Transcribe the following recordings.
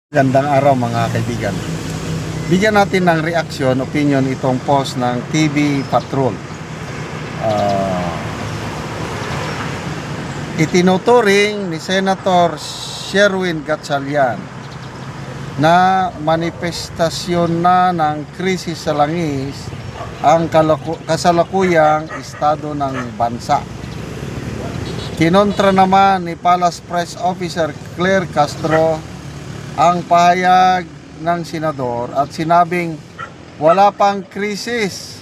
Gandang araw mga kaibigan. Bigyan natin ng reaksyon, opinion itong post ng TV Patrol. Itinuturing ni Senator Sherwin Gatchalian na manifestasyon na ng krisis sa langis ang kasalukuyang estado ng bansa. Kinontra naman ni Palace Press Officer Claire Castro ang pahayag ng senador at sinabing wala pang krisis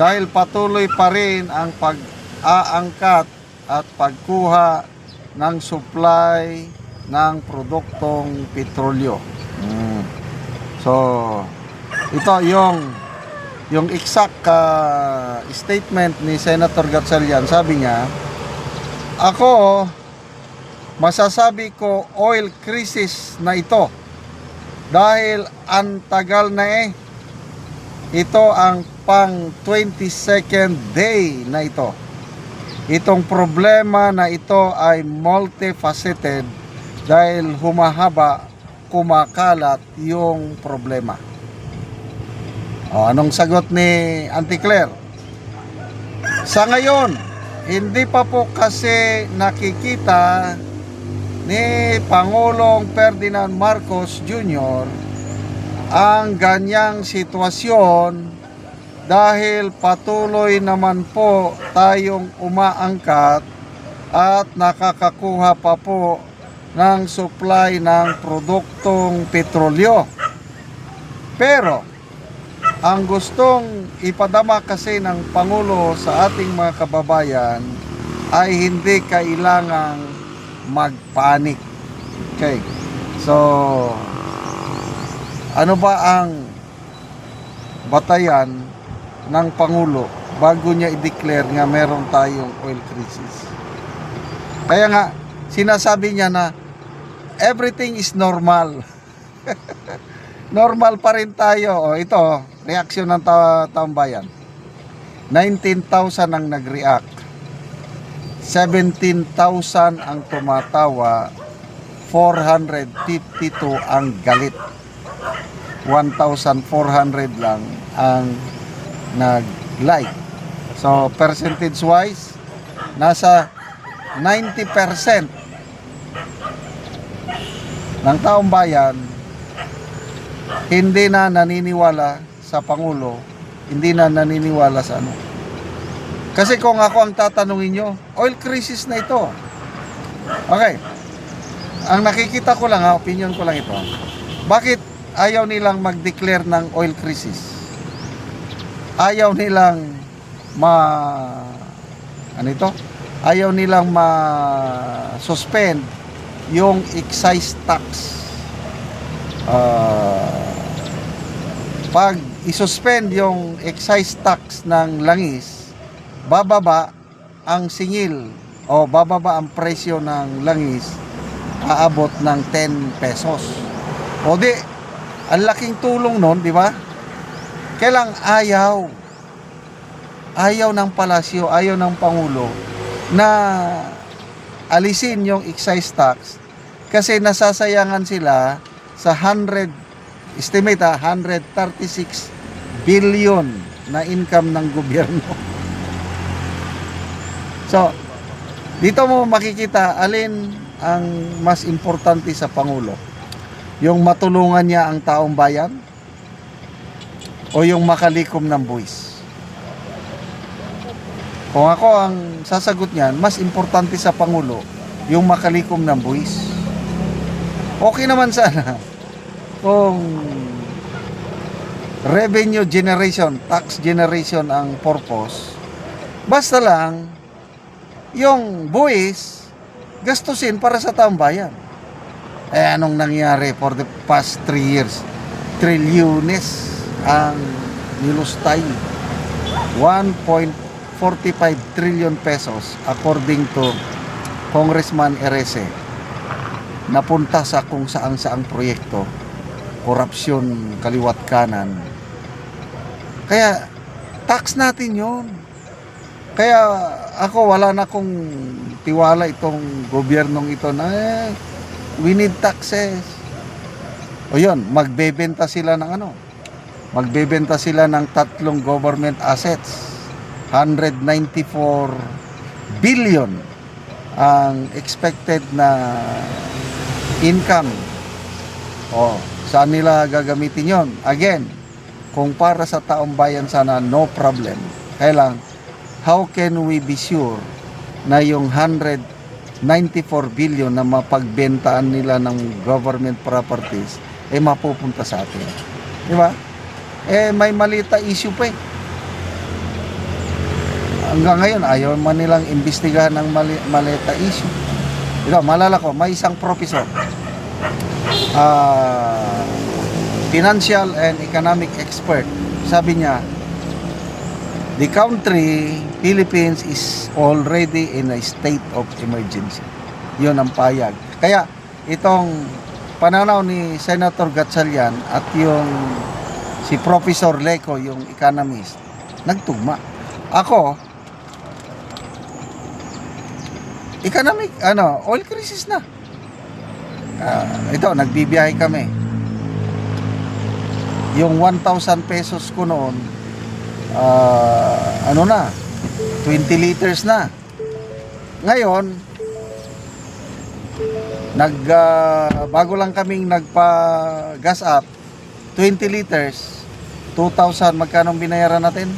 dahil patuloy pa rin ang pag-aangkat at pagkuha ng supply ng produktong petrolyo. So, ito yung exact statement ni Senator Gatchalian. Sabi niya, ako masasabi ko oil crisis na ito dahil ang tagal na ito ang pang 22nd day na ito. Itong problema na ito ay multifaceted dahil humahaba, kumakalat yung problema. Anong sagot ni Auntie Claire? Sa ngayon, hindi pa po kasi nakikita ni Pangulong Ferdinand Marcos Jr. ang ganyang sitwasyon dahil patuloy naman po tayong umaangkat at nakakakuha pa po ng supply ng produktong petrolyo. Pero ang gustong ipadama kasi ng Pangulo sa ating mga kababayan ay hindi kailangang magpanik. Okay. So, ano ba ang batayan ng Pangulo bago niya i-declare nga meron tayong oil crisis? Kaya nga, sinasabi niya na everything is normal. Normal pa rin tayo. O, ito, reaksyon ng taong bayan. 19,000 ang nag-react. 17,000 ang tumatawa, 452 ang galit, 1,400 lang ang nag-like. So percentage wise, nasa 90% ng taong bayan hindi na naniniwala sa Pangulo, hindi na naniniwala sa ano. Kasi kung ako ang tatanungin nyo, oil crisis na ito. Okay. Ang nakikita ko lang, opinion ko lang ito. Bakit ayaw nilang mag-declare ng oil crisis? Ayaw nilang Ayaw nilang ma-suspend yung excise tax. Pag isuspend yung excise tax ng langis, bababa ang singil o bababa ang presyo ng langis, aabot ng 10 pesos. O di, ang laking tulong nun, di ba? Kailang ayaw ng palasyo, ayaw ng Pangulo na alisin yung excise tax kasi nasasayangan sila sa 136 billion na income ng gobyerno. So, dito mo makikita alin ang mas importante sa Pangulo. Yung matulungan niya ang taong bayan o yung makalikom ng buwis. Kung ako ang sasagot niyan, mas importante sa Pangulo yung makalikom ng buwis. Okay naman sana kung revenue generation, tax generation ang purpose. Basta lang yung buwis gastusin para sa taong bayan. Anong nangyari for the past 3 years? Trilyones ang nilustay. 1.45 trillion pesos according to Congressman Erese. Napunta sa kung saang proyekto. Korupsyon, kaliwat kanan. Kaya tax natin yun. Kaya ako wala na akong tiwala itong gobyernong ito na we need taxes. O yun, magbebenta sila ng ano? Magbebenta sila ng 3 government assets. 194 billion ang expected na income. O, saan nila gagamitin yon? Again, kung para sa taong bayan sana, no problem. Kaya lang, how can we be sure na yung 194 billion na mapagbentaan nila ng government properties mapupunta sa atin? Di ba? May malita issue pa eh. Hanggang ngayon, ayaw man nilang imbestigahan ng malita issue. Ito, malala ko, may isang professor, financial and economic expert, sabi niya, the country, Philippines, is already in a state of emergency. Yun ang payag. Kaya, itong pananaw ni Senator Gatchalian at yung si Professor Leco, yung economist, nagtugma. Ako, economic, oil crisis na. Ito, nagbibiyahe kami. Yung 1,000 pesos ko noon, 20 liters na. Ngayon, bago lang kaming nagpa-gas up, 20 liters, 2,000, magkano binayaran natin?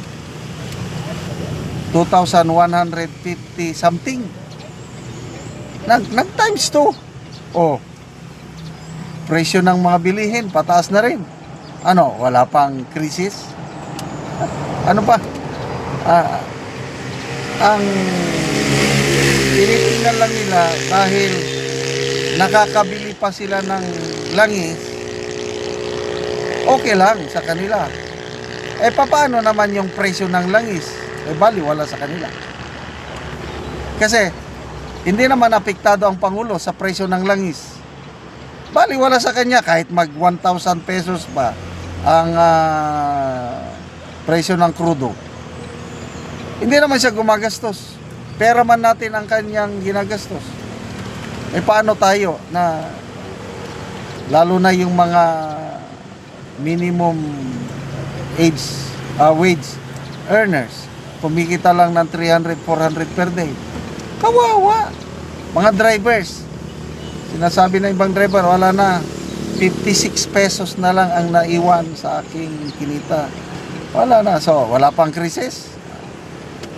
2,150 something. Nag times 2. Oh. Presyo ng mga bilihin pataas na rin. Wala pang krisis? Ano pa? Ang tinitingnan lang nila dahil nakakabili pa sila ng langis, okay lang sa kanila. Paano naman yung presyo ng langis? Bali, wala sa kanila. Kasi, hindi naman apektado ang Pangulo sa presyo ng langis. Bali, wala sa kanya kahit mag 1,000 pesos pa ang presyo ng krudo. Hindi naman siya gumagastos. Pera man natin ang kanyang ginagastos. Paano tayo na lalo na yung mga minimum wage earners, kumikita lang ng 300, 400 per day. Kawawa. Mga drivers, sinasabi na ibang driver, wala na, 56 pesos na lang ang naiwan sa aking kinita. Wala na. So, wala pang krisis.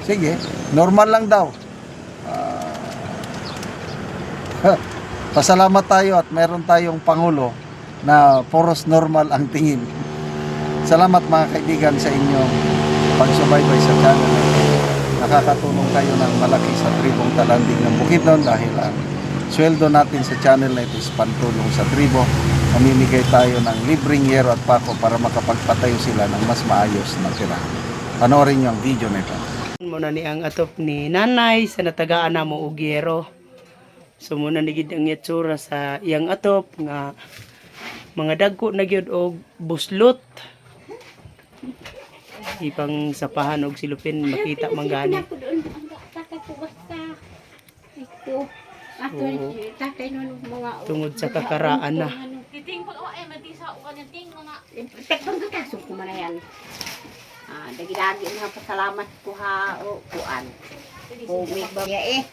Sige, normal lang daw. Pasalamat tayo at meron tayong Pangulo na puros normal ang tingin. Salamat mga kaibigan sa inyong pagsubaybay sa channel. Nakakatulong kayo ng malaki sa tribong Talanding ng Bukidnon dahil ang sweldo natin sa channel na ito is pantulong sa tribo. Mamimigay tayo ng libreng yero at pako para makapagpatayo sila ng mas maayos na tirahan. Panoorin niyo ang video nito. Muna ni ang atop ni nanay sa natagaan na mo og yero. So muna ni gid ang itsura sa iyang atop nga mga dagko na gyud og buslot. Ipang sapahan og silupin makita man gani. Tungod sa kakaraan na. Titing pag matisa o kanyang ting mga Tekbang ka kaso ko man yan. Dagi-dagi nga pasalamat ko ha o kuan. O may bagya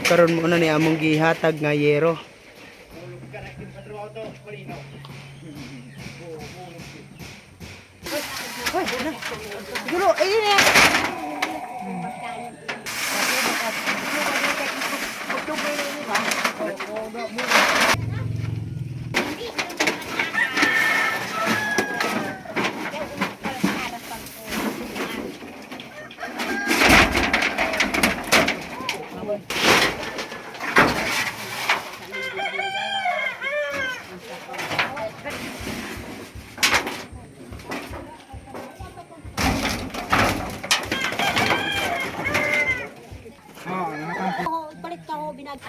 Karon mo na ni among gihatag nga yero. Guru, ini na. Balik ka ho binag.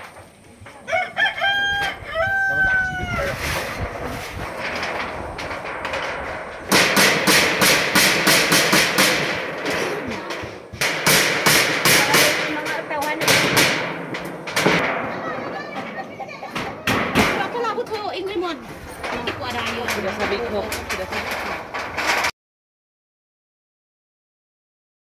madayo. Sudah sabi ko. Sudah sabi.